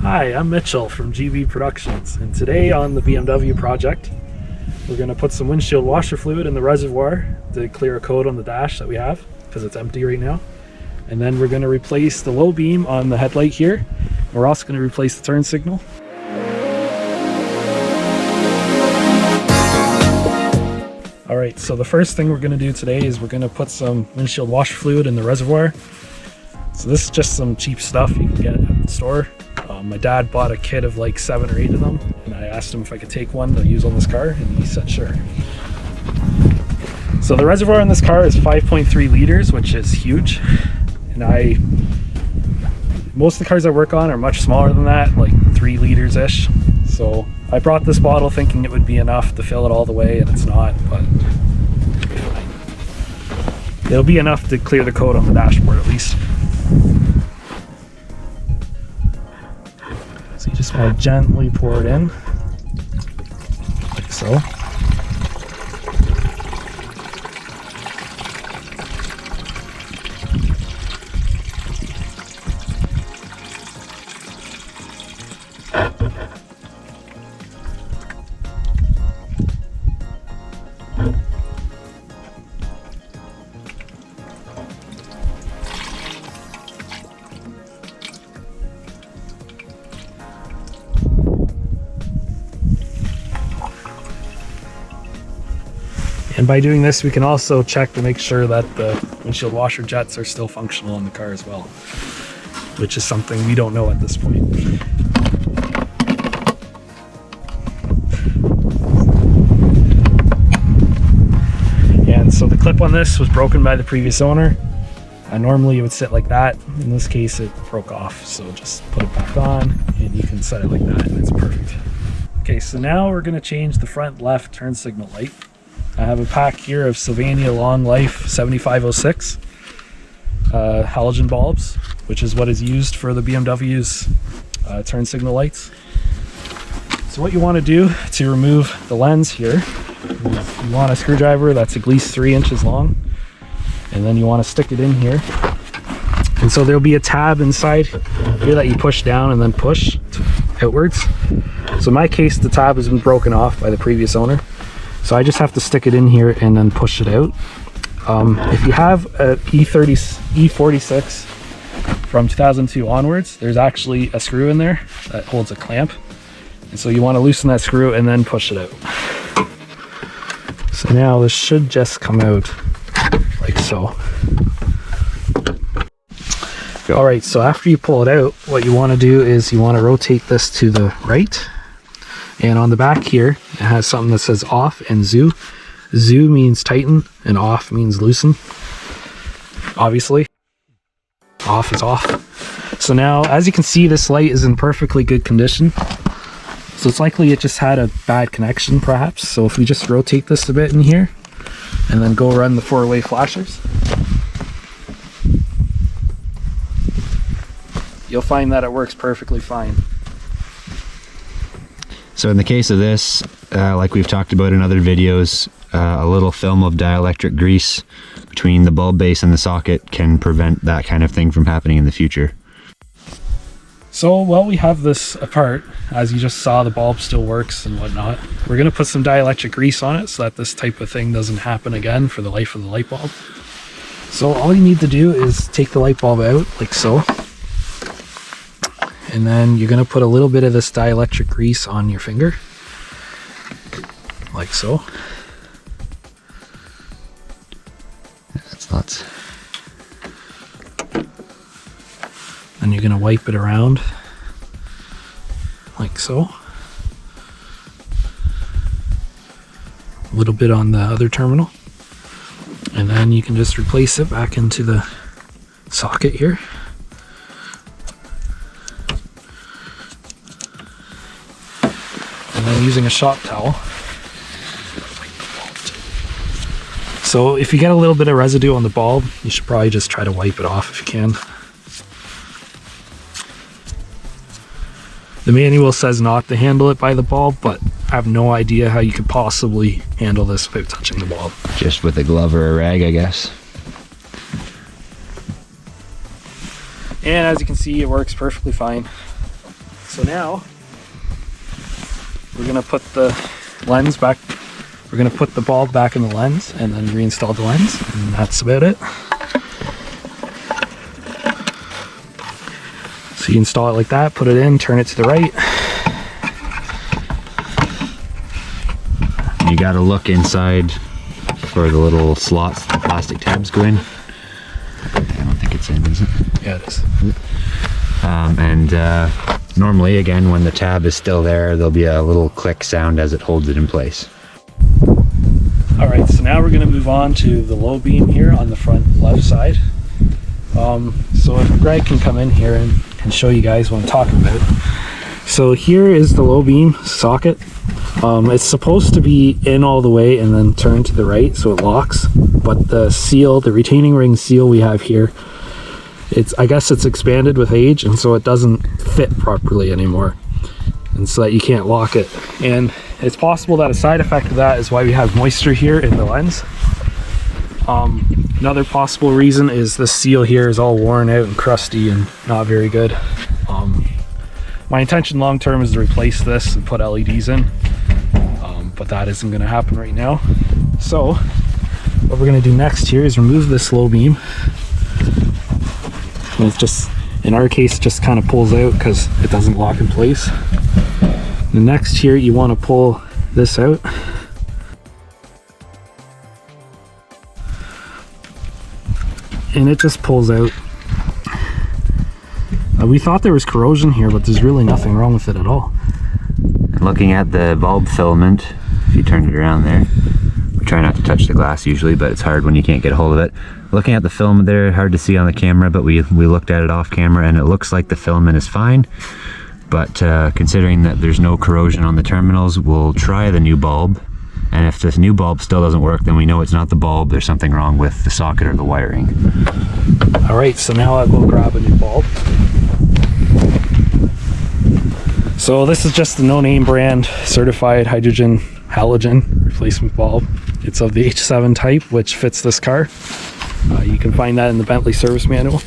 Hi, I'm Mitchell from GB Productions, and today on the BMW project, we're going to put some windshield washer fluid in the reservoir to clear a coat on the dash that we have, because it's empty right now. And then we're going to replace the low beam on the headlight here. We're also going to replace the turn signal. Alright, so the first thing we're going to do today is we're going to put some windshield washer fluid in the reservoir. So this is just some cheap stuff you can get at the store. My dad bought a kit of like 7 or 8 of them, and I asked him if I could take one to use on this car, and he said sure. So the reservoir in this car is 5.3 liters, which is huge. And most of the cars I work on are much smaller than that, like 3 liters-ish. So I brought this bottle thinking it would be enough to fill it all the way, and it's not, but it'll be enough to clear the coat on the dashboard at least. So you just want to gently pour it in, like so. And by doing this, we can also check to make sure that the windshield washer jets are still functional in the car as well, which is something we don't know at this point. And so the clip on this was broken by the previous owner. Normally it would sit like that. In this case, it broke off. So just put it back on and you can set it like that and it's perfect. Okay, so now we're gonna change the front left turn signal light. I have a pack here of Sylvania Long Life 7506 halogen bulbs, which is what is used for the BMW's turn signal lights. So what you want to do to remove the lens here, you want a screwdriver that's at least 3 inches long, and then you want to stick it in here. And so there'll be a tab inside here that you push down and then push outwards. So in my case, the tab has been broken off by the previous owner. So I just have to stick it in here and then push it out. If you have a E46 from 2002 onwards, there's actually a screw in there that holds a clamp. And so you want to loosen that screw and then push it out. So now this should just come out like so. All right, so after you pull it out, what you want to do is you want to rotate this to the right. And on the back here, it has something that says off and zoo. Zoo means tighten and off means loosen. Obviously, off is off. So now, as you can see, this light is in perfectly good condition. So it's likely it just had a bad connection perhaps. So if we just rotate this a bit in here and then go run the 4-way flashers, you'll find that it works perfectly fine. So in the case of this, like we've talked about in other videos, a little film of dielectric grease between the bulb base and the socket can prevent that kind of thing from happening in the future. So while we have this apart, as you just saw, the bulb still works and whatnot, we're going to put some dielectric grease on it so that this type of thing doesn't happen again for the life of the light bulb. So all you need to do is take the light bulb out like so. And then you're going to put a little bit of this dielectric grease on your finger, like so. That's nuts. And you're going to wipe it around, like so. A little bit on the other terminal. And then you can just replace it back into the socket here. And then using a shop towel. So if you get a little bit of residue on the bulb, you should probably just try to wipe it off if you can. The manual says not to handle it by the bulb, but I have no idea how you could possibly handle this without touching the bulb. Just with a glove or a rag, I guess. And as you can see, it works perfectly fine. So now we're gonna put the lens back. We're gonna put the bulb back in the lens and then reinstall the lens, and that's about it. So you install it like that, put it in, turn it to the right. You gotta look inside for the little slots the plastic tabs go in. I don't think it's in, is it? Yeah, it is. Normally, again, when the tab is still there, there'll be a little click sound as it holds it in place. All right, so now we're gonna move on to the low beam here on the front left side. So if Greg can come in here and show you guys what I'm talking about. So here is the low beam socket. It's supposed to be in all the way and then turn to the right so it locks, but the seal, the retaining ring seal we have here, I guess it's expanded with age, and so it doesn't fit properly anymore, and so that you can't lock it. And it's possible that a side effect of that is why we have moisture here in the lens. Another possible reason is the seal here is all worn out and crusty and not very good. My intention long term is to replace this and put LEDs in, but that isn't going to happen right now. So what we're going to do next here is remove this low beam. And it's just, in our case, it just kind of pulls out because it doesn't lock in place. The next here, you want to pull this out. And it just pulls out. We thought there was corrosion here, but there's really nothing wrong with it at all. Looking at the bulb filament, if you turn it around there, we try not to touch the glass usually, but it's hard when you can't get a hold of it. Looking at the filament there, hard to see on the camera, but we looked at it off camera and it looks like the filament is fine. But considering that there's no corrosion on the terminals, we'll try the new bulb. And if this new bulb still doesn't work, then we know it's not the bulb, there's something wrong with the socket or the wiring. All right, so now I'll go grab a new bulb. So this is just the no-name brand certified hydrogen halogen replacement bulb. It's of the H7 type, which fits this car. You can find that in the Bentley service manual.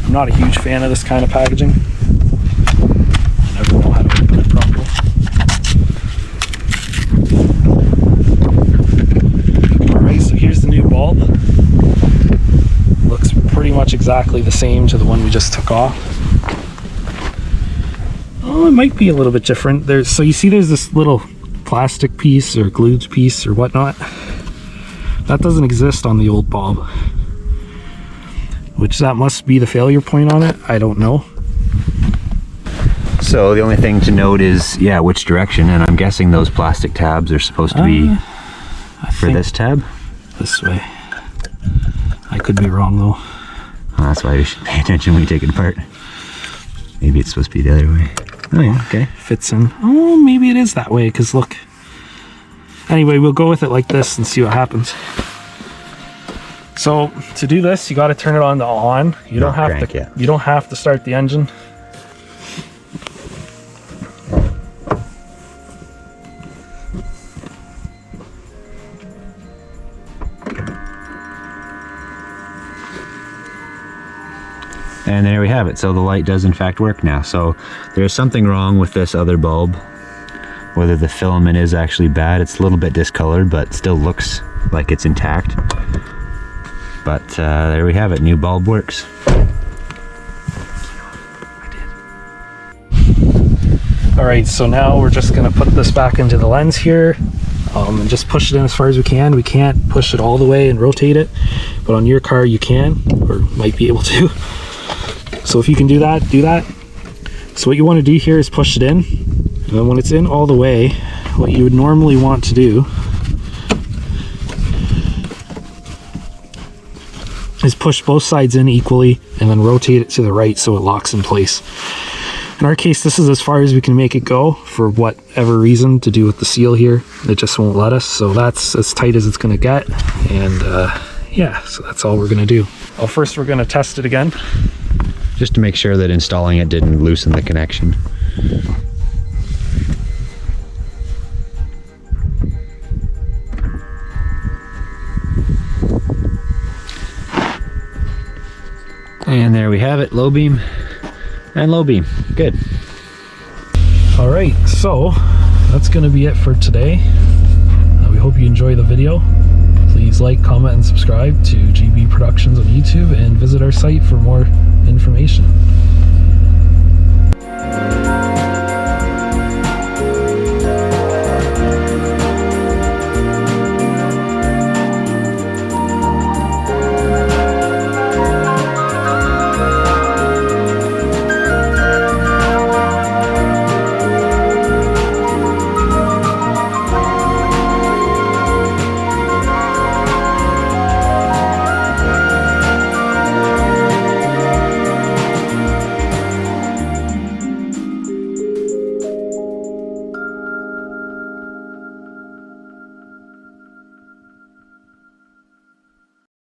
I'm not a huge fan of this kind of packaging. I never know how to open it properly. Alright, so here's the new bulb. Looks pretty much exactly the same to the one we just took off. Oh, it might be a little bit different. So you see there's this little plastic piece or glued piece or whatnot. That doesn't exist on the old bulb. Which that must be the failure point on it. I don't know. So the only thing to note is, yeah, which direction, and I'm guessing those plastic tabs are supposed to be for this tab? This way. I could be wrong though. Oh, that's why you should pay attention when you take it apart. Maybe it's supposed to be the other way. Oh yeah, okay. Fits in. Oh, maybe it is that way, because look. Anyway, we'll go with it like this and see what happens. So to do this, you got to turn it on to on. You don't have crank, to. yeah. You don't have to start the engine. And there we have it. So the light does in fact work now. So there's something wrong with this other bulb. Whether the filament is actually bad, it's a little bit discolored, but still looks like it's intact. But there we have it, new bulb works. All right, so now we're just gonna put this back into the lens here and just push it in as far as we can. We can't push it all the way and rotate it, but on your car you can, or might be able to. So if you can do that, do that. So what you want to do here is push it in, and then when it's in all the way, what you would normally want to do is push both sides in equally and then rotate it to the right so it locks in place. In our case, this is as far as we can make it go for whatever reason to do with the seal here. It just won't let us, so that's as tight as it's going to get. And yeah, so that's all we're going to do. Well, first we're going to test it again. Just to make sure that installing it didn't loosen the connection. And there we have it, low beam and low beam. Good. All right, so that's going to be it for today. We hope you enjoy the video. Please like, comment, and subscribe to GB Productions on YouTube and visit our site for more information.